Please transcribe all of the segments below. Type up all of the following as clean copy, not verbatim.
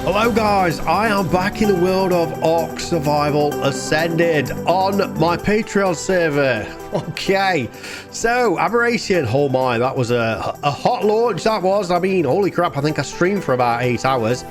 Hello guys, I am back in the world of ARK Survival Ascended on my Patreon server. Okay, so Aberration, oh my, that was a hot launch, that was. I mean, holy crap, I think I streamed for about 8 hours.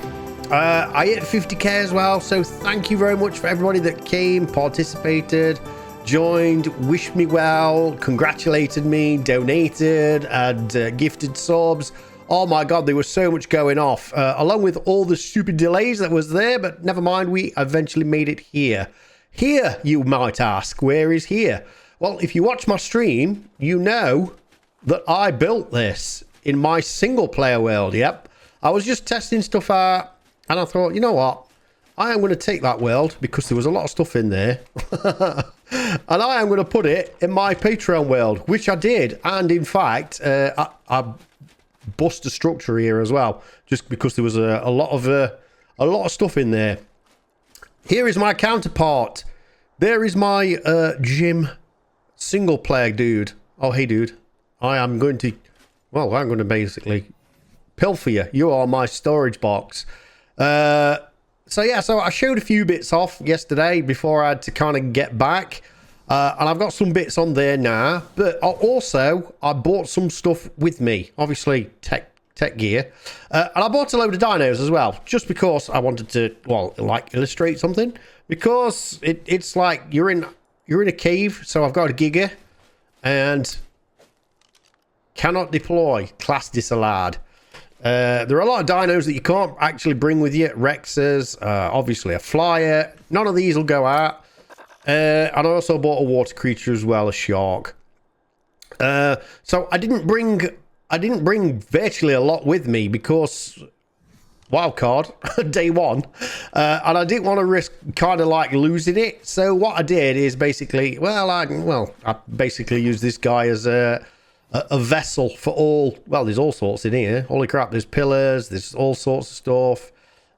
I hit 50k as well, so thank you very much for everybody that came, participated, joined, wished me well, congratulated me, donated, and gifted subs. Oh my god, there was so much going off, along with all the stupid delays that was there, but never mind, we eventually made it here. Here, you might ask, where is here? Well, if you watch my stream, you know that I built this in my single player world, yep. I was just testing stuff out, and I thought, you know what? I am going to take that world, because there was a lot of stuff in there, and I am going to put it in my Patreon world, which I did, and in fact, I bust a structure here as well, just because there was a lot of stuff in there. Here is my counterpart. There is my Jim single player dude. Oh hey dude, I'm going to basically pilfer you. You are my storage box. So yeah, so I showed a few bits off yesterday before I had to kind of get back. And I've got some bits on there now, but also I bought some stuff with me, obviously tech gear, and I bought a load of dinos as well, just because I wanted to, well, like illustrate something, because it's like you're in a cave, so I've got a giga and cannot deploy, class disallowed. There are a lot of dinos that you can't actually bring with you, Rexes, obviously a flyer, none of these will go out. And I also bought a water creature as well, a shark. So I didn't bring virtually a lot with me because wildcard day one, and I didn't want to risk kind of like losing it. So what I did is basically, I basically used this guy as a vessel for all. Well, there's all sorts in here. Holy crap! There's pillars. There's all sorts of stuff.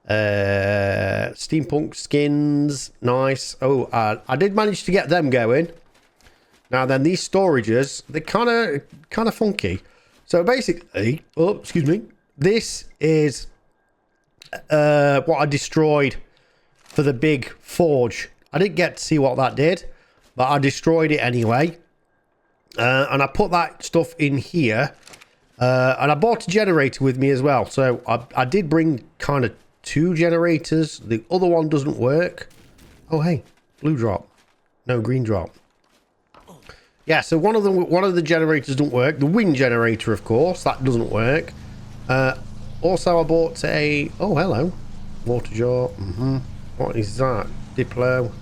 Steampunk skins, nice. Oh, I did manage to get them going. Now then, these storages, they're kind of funky. So basically, oh excuse me, this is what I destroyed for the big forge. I didn't get to see what that did, but I destroyed it anyway, and I put that stuff in here, and I bought a generator with me as well. So I did bring kind of 2 generators. The other one doesn't work. Oh hey, blue drop, no green drop. Yeah, so one of the generators doesn't work. The wind generator, of course, that doesn't work. Also I bought a, oh hello, water jar. What is that? Diplo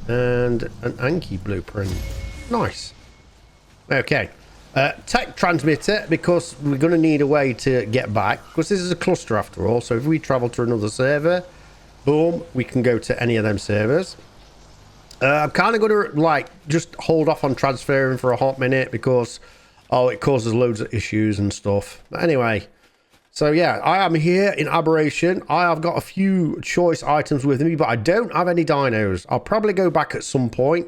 and an Anki blueprint. Nice. Okay. Tech transmitter, because we're going to need a way to get back, because this is a cluster after all. So if we travel to another server, boom, we can go to any of them servers. I'm kind of going to like just hold off on transferring for a hot minute, because it causes loads of issues and stuff. But anyway, so yeah, I am here in Aberration. I have got a few choice items with me, but I don't have any dinos. I'll probably go back at some point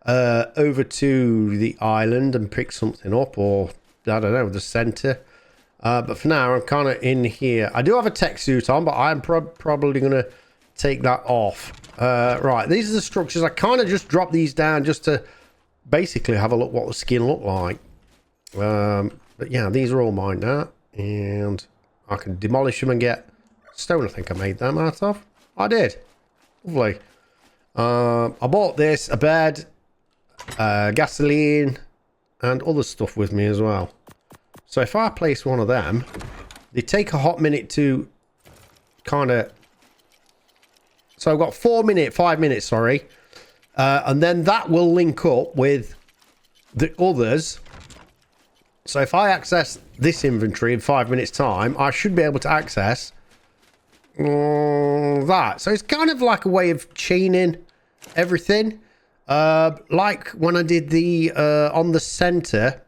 over to the island and pick something up, or I don't know, the center, but for now I'm kind of in here. I do have a tech suit on, but I'm probably gonna take that off. Right, these are the structures. I kind of just dropped these down just to basically have a look what the skin looked like, but yeah, these are all mine now, and I can demolish them and get stone. I think I made them out of. I did. Lovely. I bought this, a bed, gasoline, and other stuff with me as well. So if I place one of them, they take a hot minute to kind of, so I've got 5 minutes, sorry, and then that will link up with the others. So if I access this inventory in 5 minutes time, I should be able to access that. So it's kind of like a way of chaining everything, like when I did the on the center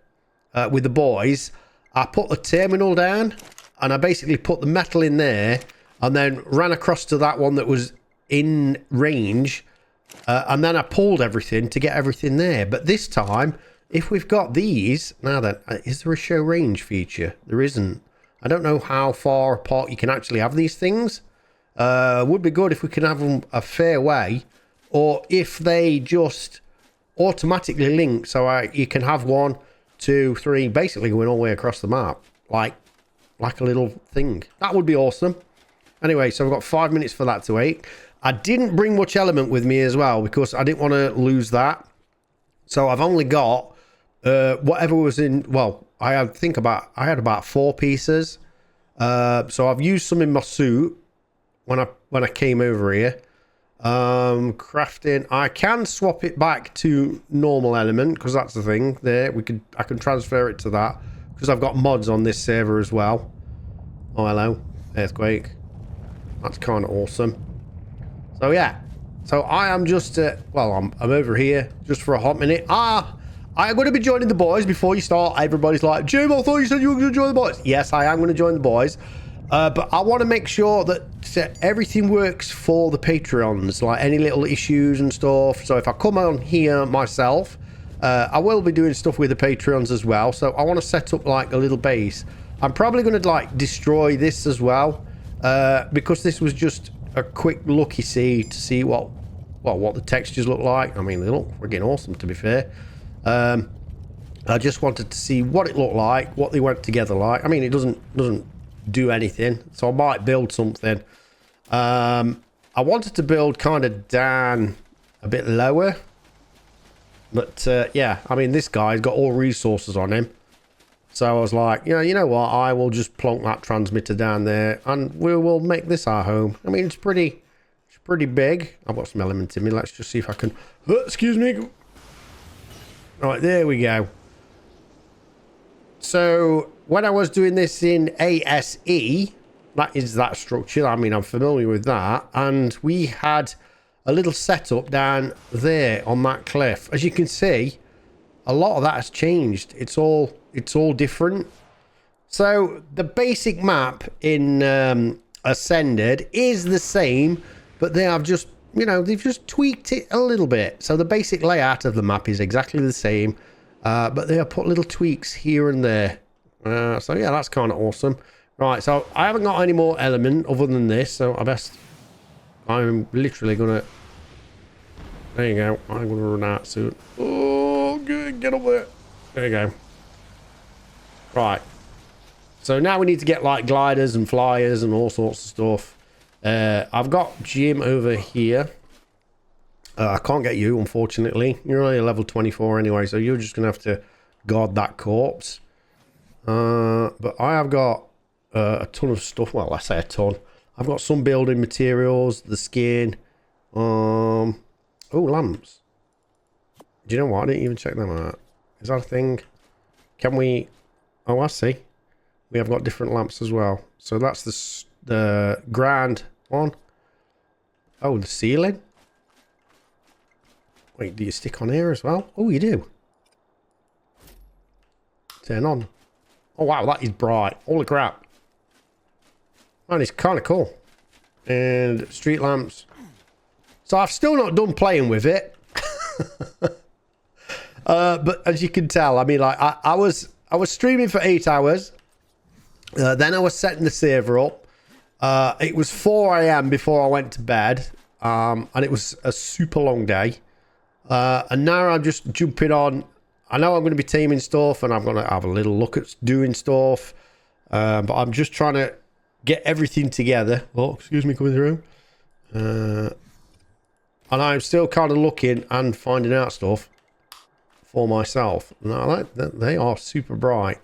with the boys. I put a terminal down and I basically put the metal in there and then ran across to that one that was in range, and then I pulled everything to get everything there. But this time, if we've got these, now then, is there a show range feature? There isn't. I don't know how far apart you can actually have these things. Would be good if we can have them a fair way, or if they just automatically link, so you can have 1, 2, 3, basically going all the way across the map, like a little thing. That would be awesome. Anyway, so we've got 5 minutes for that to wait. I didn't bring much element with me as well because I didn't want to lose that. So I've only got whatever was in. Well, I had about 4 pieces. So I've used some in my suit when I came over here. Crafting, I can swap it back to normal element because that's the thing there. I can transfer it to that because I've got mods on this server as well. Oh, hello, earthquake. That's kind of awesome. So yeah, so I am just well, I'm over here just for a hot minute. I'm going to be joining the boys before you start. Everybody's like, Jim, I thought you said you were going to join the boys. Yes, I am going to join the boys. But I want to make sure that everything works for the Patreons, like any little issues and stuff. So if I come on here myself, I will be doing stuff with the Patreons as well. So I want to set up like a little base. I'm probably going to like destroy this as well, because this was just a quick looky see to see what the textures look like. I mean, they look freaking awesome, to be fair. I just wanted to see what it looked like, what they went together like. I mean, it doesn't do anything, so I might build something. I wanted to build kind of down a bit lower, but yeah, I mean, this guy's got all resources on him, so I was like, you know what, I will just plonk that transmitter down there and we will make this our home. I mean, it's pretty big. I've got some element in me. Let's just see if I can excuse me. Right, there we go. So when I was doing this in ASE, that is that structure. I mean, I'm familiar with that. And we had a little setup down there on that cliff. As you can see, a lot of that has changed. It's all different. So the basic map in Ascended is the same, but they have just, they've just tweaked it a little bit. So the basic layout of the map is exactly the same. But they have put little tweaks here and there. So yeah, that's kind of awesome. Right, so I haven't got any more element other than this, so I'm literally gonna, there you go, I'm gonna run out soon. Oh, good, get up there. There you go. Right, so now we need to get like gliders and flyers and all sorts of stuff. I've got Jim over here. I can't get you, unfortunately. You're only a level 24 anyway, so you're just going to have to guard that corpse. But I have got a ton of stuff. Well, I say a ton. I've got some building materials, the skin. Oh, lamps. Do you know what? I didn't even check them out. Is that a thing? Can we... Oh, I see. We have got different lamps as well. So that's the grand one. Oh, the ceiling. Wait, do you stick on here as well? Oh, you do. Turn on. Oh, wow, that is bright. Holy crap. Man, it's kind of cool. And street lamps. So I've still not done playing with it. But as you can tell, I mean, like, I was streaming for 8 hours. Then I was setting the server up. It was 4 a.m. before I went to bed. And it was a super long day. And now I'm just jumping on. I know I'm going to be teaming stuff and I'm going to have a little look at doing stuff. But I'm just trying to get everything together. Oh, excuse me, coming through. And I'm still kind of looking and finding out stuff for myself. Now, they are super bright.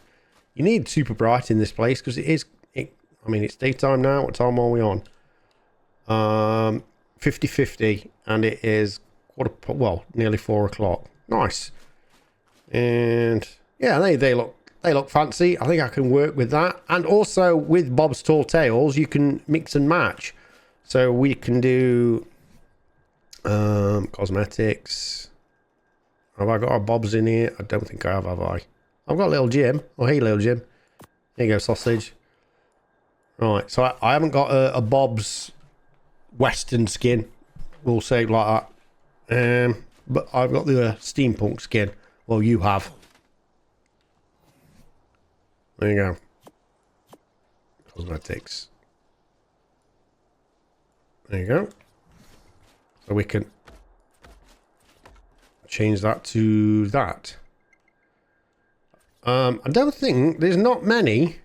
You need super bright in this place because I mean, it's daytime now. What time are we on? 50-50, and it is nearly 4 o'clock. Nice. And yeah, they look fancy. I think I can work with that. And also with Bob's Tall Tales, you can mix and match. So we can do cosmetics. Have I got our Bobs in here? I don't think I have I? I've got little Jim. Oh, hey, little Jim. There you go, sausage. Right, so I haven't got a Bob's Western skin. We'll say it like that. But I've got the steampunk skin. Well, you have. There you go. Cosmetics. There you go. So we can change that to that. I don't think there's not many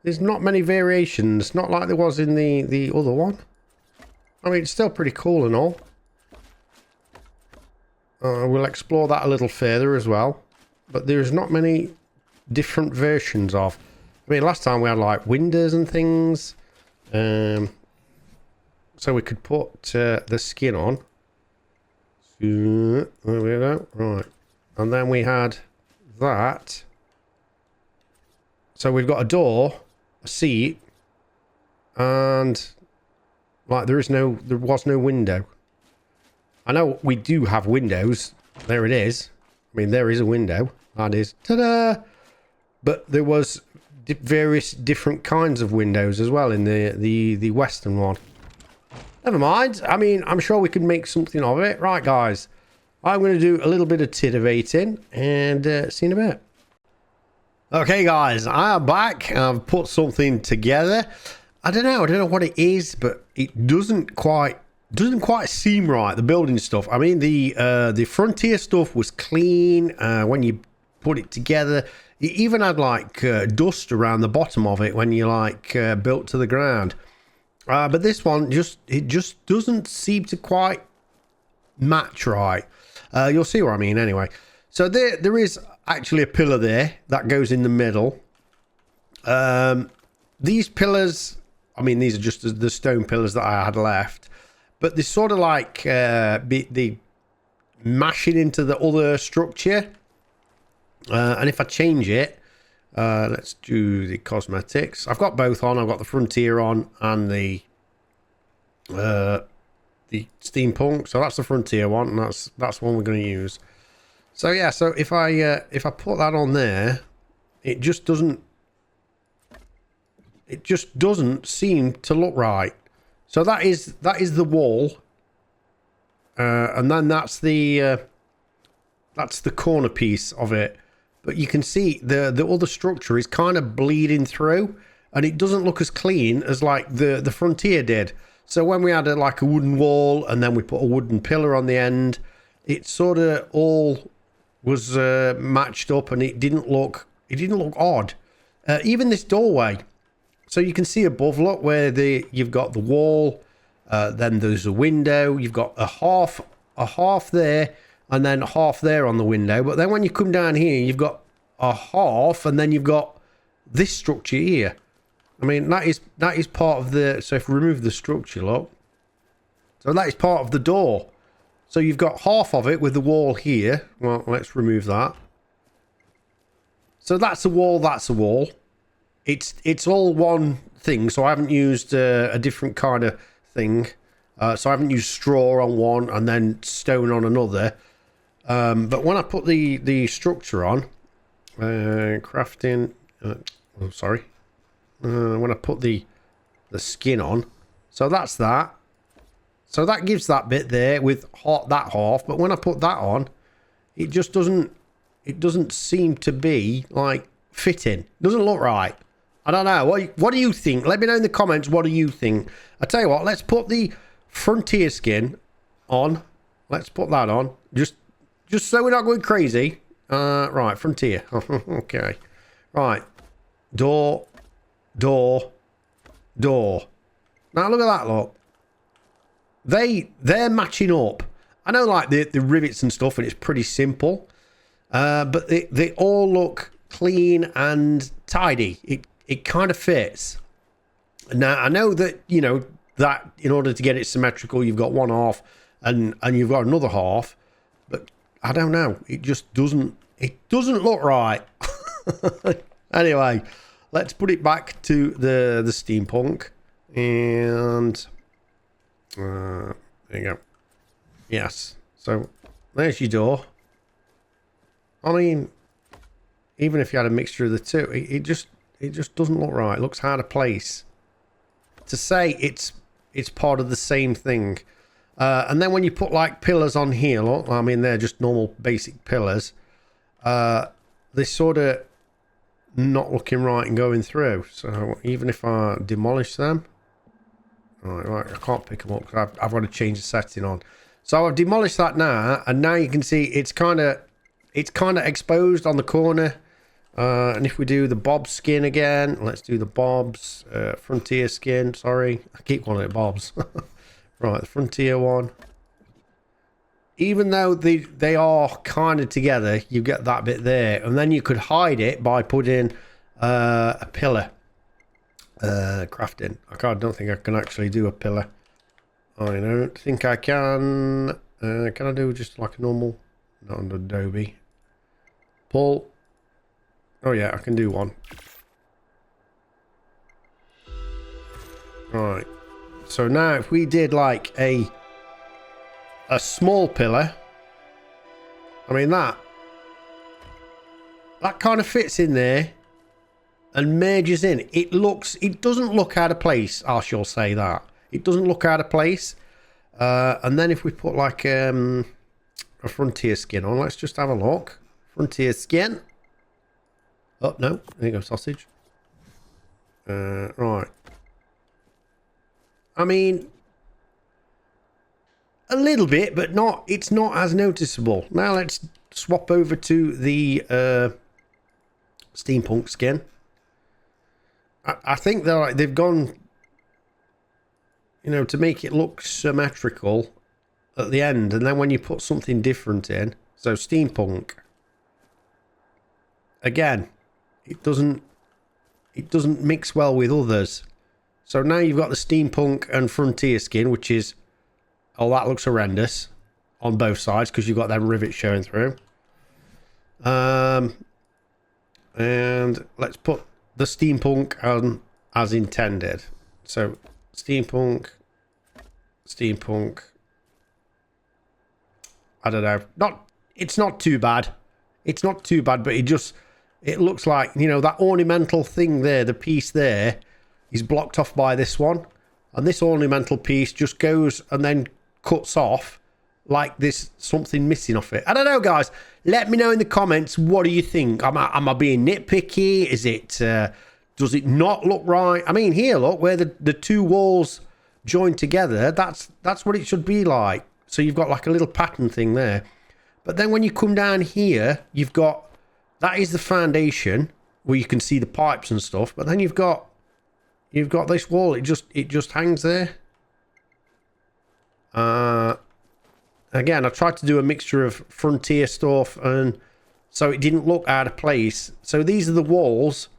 variations, not like there was in the other one. I mean, it's still pretty cool and all. We'll explore that a little further as well, but there's not many different versions of. I mean, last time we had like windows and things, so we could put the skin on. There we go. Right. And then we had that. So we've got a door, a seat, and like there was no window. I know we do have windows. There it is. I mean, there is a window. That is, ta-da! But there was various different kinds of windows as well in the western one. Never mind. I mean, I'm sure we can make something of it. Right, guys. I'm going to do a little bit of titivating and see you in a bit. Okay, guys. I am back. I've put something together. I don't know what it is, but it doesn't quite seem right. The building stuff. I mean, the Frontier stuff was clean when you put it together. It even had like dust around the bottom of it when you like built to the ground. But this one just doesn't seem to quite match right. You'll see what I mean anyway. So there is actually a pillar there that goes in the middle. These pillars, I mean, these are just the stone pillars that I had left, but they're sort of like they mashing into the other structure. And if I change it, let's do the cosmetics. I've got both on. I've got the Frontier on and the steampunk. So that's the Frontier one, and that's one we're going to use. So yeah, so if I put that on there, it just doesn't seem to look right. So that is the wall, and then that's the corner piece of it. But you can see the other structure is kind of bleeding through, and it doesn't look as clean as like the Frontier did. So when we had like a wooden wall and then we put a wooden pillar on the end, it sort of all was matched up, and it didn't look odd. Even this doorway. So you can see above, look, where you've got the wall, then there's a window. You've got a half there, and then half there on the window. But then when you come down here, you've got a half, and then you've got this structure here. I mean, that is part of the... So if we remove the structure, look. So that is part of the door. So you've got half of it with the wall here. Well, let's remove that. So that's a wall, that's a wall. It's all one thing. So I haven't used a different kind of thing. So I haven't used straw on one and then stone on another. But when I put the structure on, crafting, when I put the skin on, so that's that. So that gives that bit there with that half. But when I put that on, it just doesn't seem to be like fitting. It doesn't look right. I don't know. What do you think? Let me know in the comments. What do you think? I tell you what, let's put the Frontier skin on. Let's put that on. Just so we're not going crazy. Right, Frontier. Okay. Right. Door. Now look at that, look. They're matching up. I know like the rivets and stuff, and it's pretty simple. But they all look clean and tidy. It kind of fits. Now I know that, you know, that in order to get it symmetrical, you've got one half and you've got another half, but I don't know. It just doesn't look right. Anyway, let's put it back to the steampunk, and there you go. Yes. So there's your door. I mean, even if you had a mixture of the two, it just doesn't look right. It looks hard to place. To say it's part of the same thing. And then when you put like pillars on here, look, I mean, they're just normal basic pillars. They're sort of not looking right and going through. So even if I demolish them, Right, I can't pick them up because I've got to change the setting on. So I've demolished that now, and now you can see it's kind of exposed on the corner. And if we do the Bob skin again, let's do the Bob's Frontier skin. Sorry, I keep calling it Bob's. Right, the Frontier one. Even though they are kind of together, you get that bit there, and then you could hide it by putting a pillar. Crafting. I don't think I can actually do a pillar. I don't think I can. Can I do just like a normal? Not an Adobe. Pull. Oh yeah, I can do one. Right. So now if we did like a small pillar, I mean that kind of fits in there and merges in. It doesn't look out of place, I shall say that. It doesn't look out of place. And then if we put like a Frontier skin on, let's just have a look. Frontier skin. Oh, no. There you go, sausage. Right. I mean, a little bit, but it's not as noticeable. Now let's swap over to the steampunk skin. I think they've gone, you know, to make it look symmetrical at the end, and then when you put something different in, so steampunk, again, it doesn't mix well with others. So now you've got the steampunk and Frontier skin, which is, oh, that looks horrendous on both sides because you've got them rivets showing through. And let's put the steampunk on as intended. So steampunk. I don't know. It's not too bad. It's not too bad, but it looks like, you know, that ornamental thing there, the piece there, is blocked off by this one. And this ornamental piece just goes and then cuts off like there's something missing off it. I don't know, guys. Let me know in the comments. What do you think? Am I being nitpicky? Is it, does it not look right? I mean, here, look, where the two walls join together, that's what it should be like. So you've got like a little pattern thing there. But then when you come down here, you've got, that is the foundation where you can see the pipes and stuff. But then you've got this wall. It just hangs there. Again, I tried to do a mixture of Frontier stuff, and so it didn't look out of place. So these are the walls,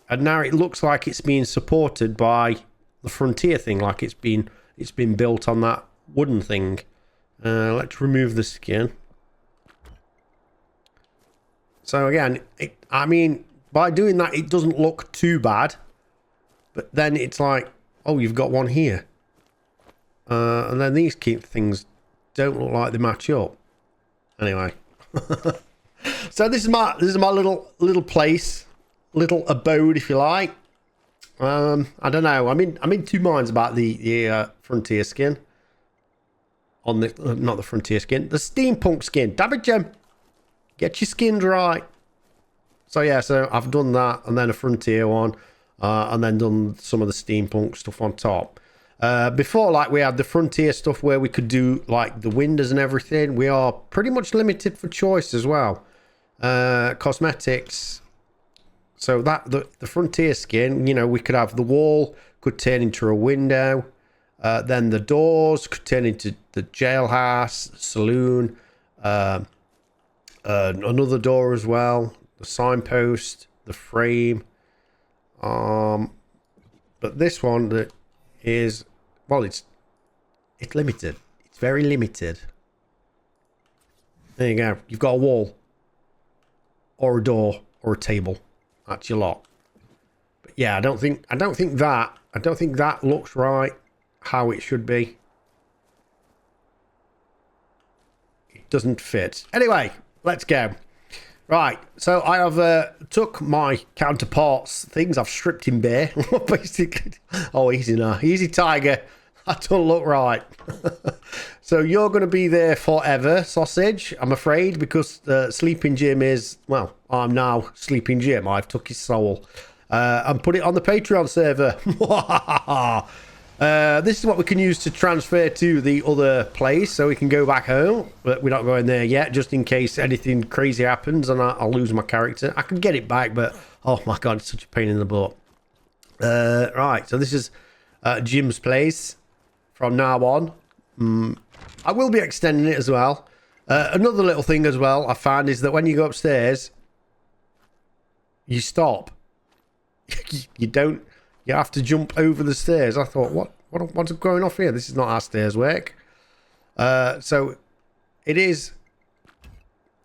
and now it looks like it's being supported by the Frontier thing, like it's been built on that wooden thing. Let's remove the skin. So again, I mean, by doing that, it doesn't look too bad. But then it's like, oh, you've got one here. And then these things don't look like they match up. Anyway. So this is my little place, little abode, if you like. I don't know. I'm in two minds about the Frontier skin. On the not the Frontier skin, the steampunk skin. Damn it, Jim. Get your skins right. So yeah, so I've done that, and then a Frontier one, and then done some of the steampunk stuff on top. Before, like, we had the Frontier stuff where we could do like the windows and everything. We are pretty much limited for choice as well. Cosmetics. So that the Frontier skin, you know, we could have the wall could turn into a window. Then the doors could turn into the jailhouse, saloon, another door as well, the signpost, the frame. But this one that is, well, it's limited. It's very limited. There you go. You've got a wall, or a door, or a table. That's your lot. But yeah, I don't think that looks right. How it should be. It doesn't fit. Anyway, let's go. Right, so I have took my counterparts things. I've stripped him bare, basically. Oh, easy now, easy, tiger. That don't look right. So you're going to be there forever, sausage. I'm afraid, because Sleeping Jim is, well, I'm now Sleeping Jim. I've took his soul and put it on the Patreon server. This is what we can use to transfer to the other place, so we can go back home, but we're not going there yet, just in case anything crazy happens and I'll lose my character. I can get it back, but oh my god, it's such a pain in the butt. Right, so this is Jim's place from now on. I will be extending it as well. Another little thing as well I found is that when you go upstairs, you stop. You don't. You have to jump over the stairs. I thought, what's going off here? This is not how stairs work. So it is.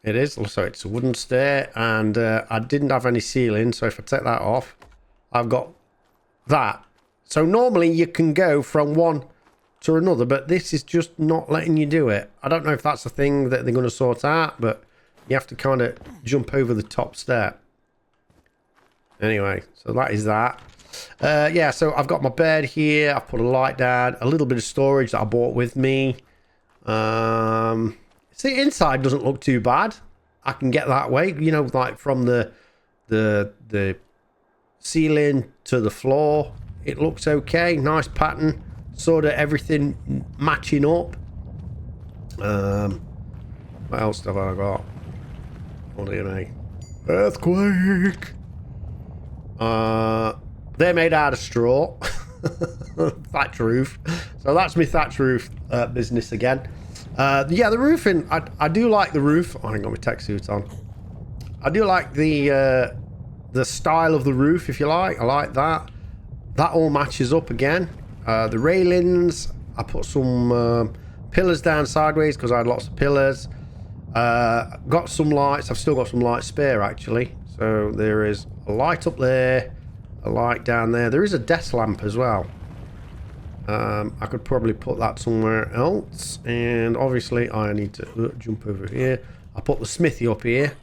So it's a wooden stair, and I didn't have any ceiling. So if I take that off, I've got that. So normally you can go from one to another, but this is just not letting you do it. I don't know if that's a thing that they're going to sort out, but you have to kind of jump over the top stair. Anyway, so that is that. Yeah, so I've got my bed here. I've put a light down, a little bit of storage that I bought with me. See, inside doesn't look too bad. I can get that way, you know, like from the ceiling to the floor. It looks okay. Nice pattern. Sort of everything matching up. What else have I got? What do you mean? Earthquake. They're made out of straw. Thatch roof. So that's my thatch roof business again. Yeah, the roofing. I do like the roof. Oh, I ain't got my tech suit on. I do like the style of the roof, if you like. I like that. That all matches up again. The railings. I put some pillars down sideways because I had lots of pillars. Got some lights. I've still got some lights spare actually. So there is a light up there. A light down there. There is a desk lamp as well. I could probably put that somewhere else, and obviously I need to jump over here. I put the smithy up here,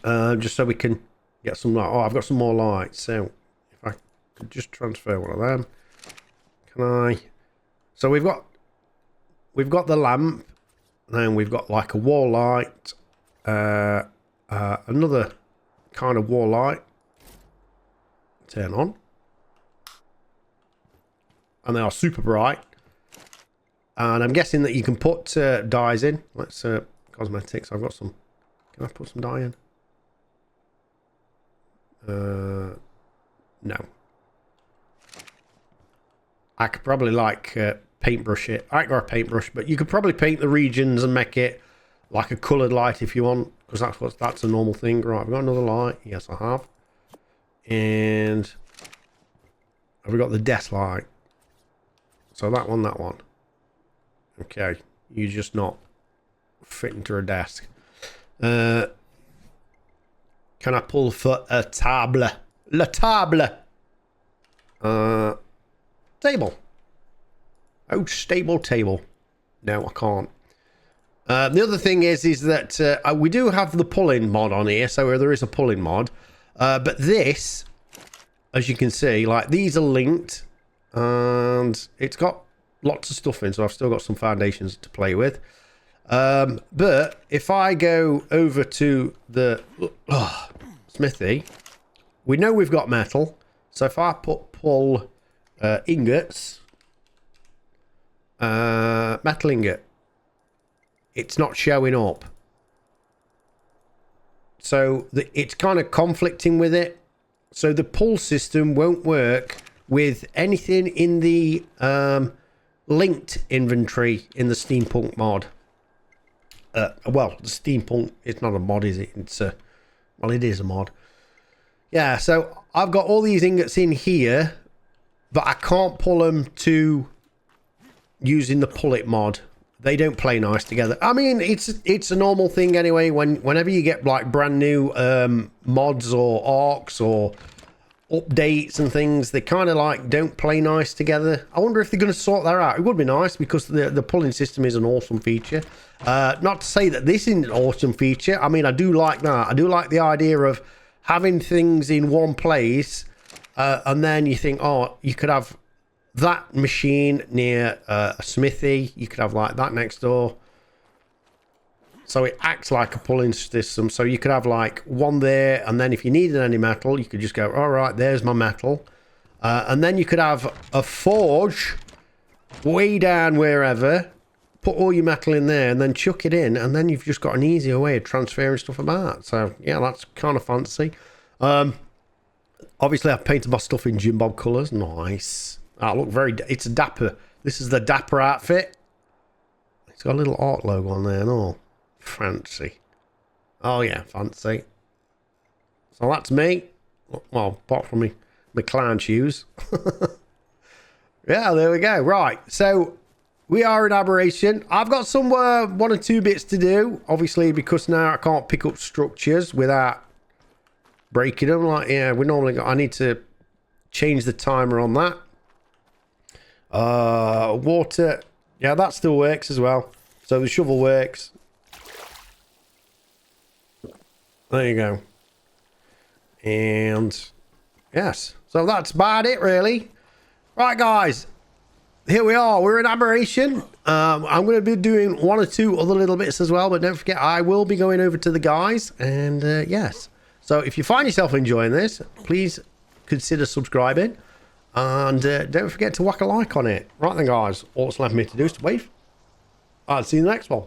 just so we can get some light. Oh, I've got some more lights. So if I could just transfer one of them, can I? So we've got the lamp, then we've got like a wall light, another kind of wall light. Turn on, and they are super bright, and I'm guessing that you can put dyes in. Let's cosmetics. I've got some. Can I put some dye in? No. I could probably like paintbrush it. I ain't got a paintbrush, but you could probably paint the regions and make it like a coloured light if you want, because that's a normal thing. Right, I've got another light. Yes, I have. And have we got the desk light? So that one. Okay, you're just not fitting to a desk. Can I pull for a table? La table. Table. Oh, stable table. No, I can't. The other thing is that we do have the pull-in mod on here, so there is a pull-in mod. But this, as you can see, like these are linked, and it's got lots of stuff in, so I've still got some foundations to play with. But if I go over to the smithy, we know we've got metal. So if I pull ingots, metal ingot, it's not showing up. So it's kind of conflicting with it. So the pull system won't work with anything in the linked inventory in the steampunk mod. Well, the steampunk, it's not a mod, is it? It's well, it is a mod. Yeah, so I've got all these ingots in here, but I can't pull them to using the pull it mod. They don't play nice together. I mean, it's a normal thing anyway. Whenever you get like brand new mods or ARKs or updates and things, they kind of like don't play nice together. I wonder if they're going to sort that out. It would be nice because the pulling system is an awesome feature. Not to say that this isn't an awesome feature. I mean, I do like that. I do like the idea of having things in one place, and then you think, oh, you could have that machine near a smithy. You could have like that next door. So it acts like a pulling system. So you could have like one there, and then if you needed any metal, you could just go, all right, there's my metal. And then you could have a forge way down wherever, put all your metal in there and then chuck it in, and then you've just got an easier way of transferring stuff about. So yeah, that's kind of fancy. Obviously I've painted my stuff in Jimbob colours. Nice. That look very, it's a dapper. This is the dapper outfit. It's got a little ARK logo on there and all. Fancy. Oh yeah, fancy. So that's me. Well, apart from me clown shoes. Yeah, there we go. Right, so we are in Aberration. I've got some one or two bits to do, obviously, because now I can't pick up structures without breaking them. Like, yeah, we normally got, I need to change the timer on that. Water, yeah, that still works as well. So the shovel works. There you go. And yes, so that's about it, really. Right, guys, here we are. We're in Aberration. I'm going to be doing one or two other little bits as well, but don't forget, I will be going over to the guys. And yes, so if you find yourself enjoying this, please consider subscribing. And don't forget to whack a like on it. Right then, guys, all that's left me to do is to wave. I'll see you in the next one.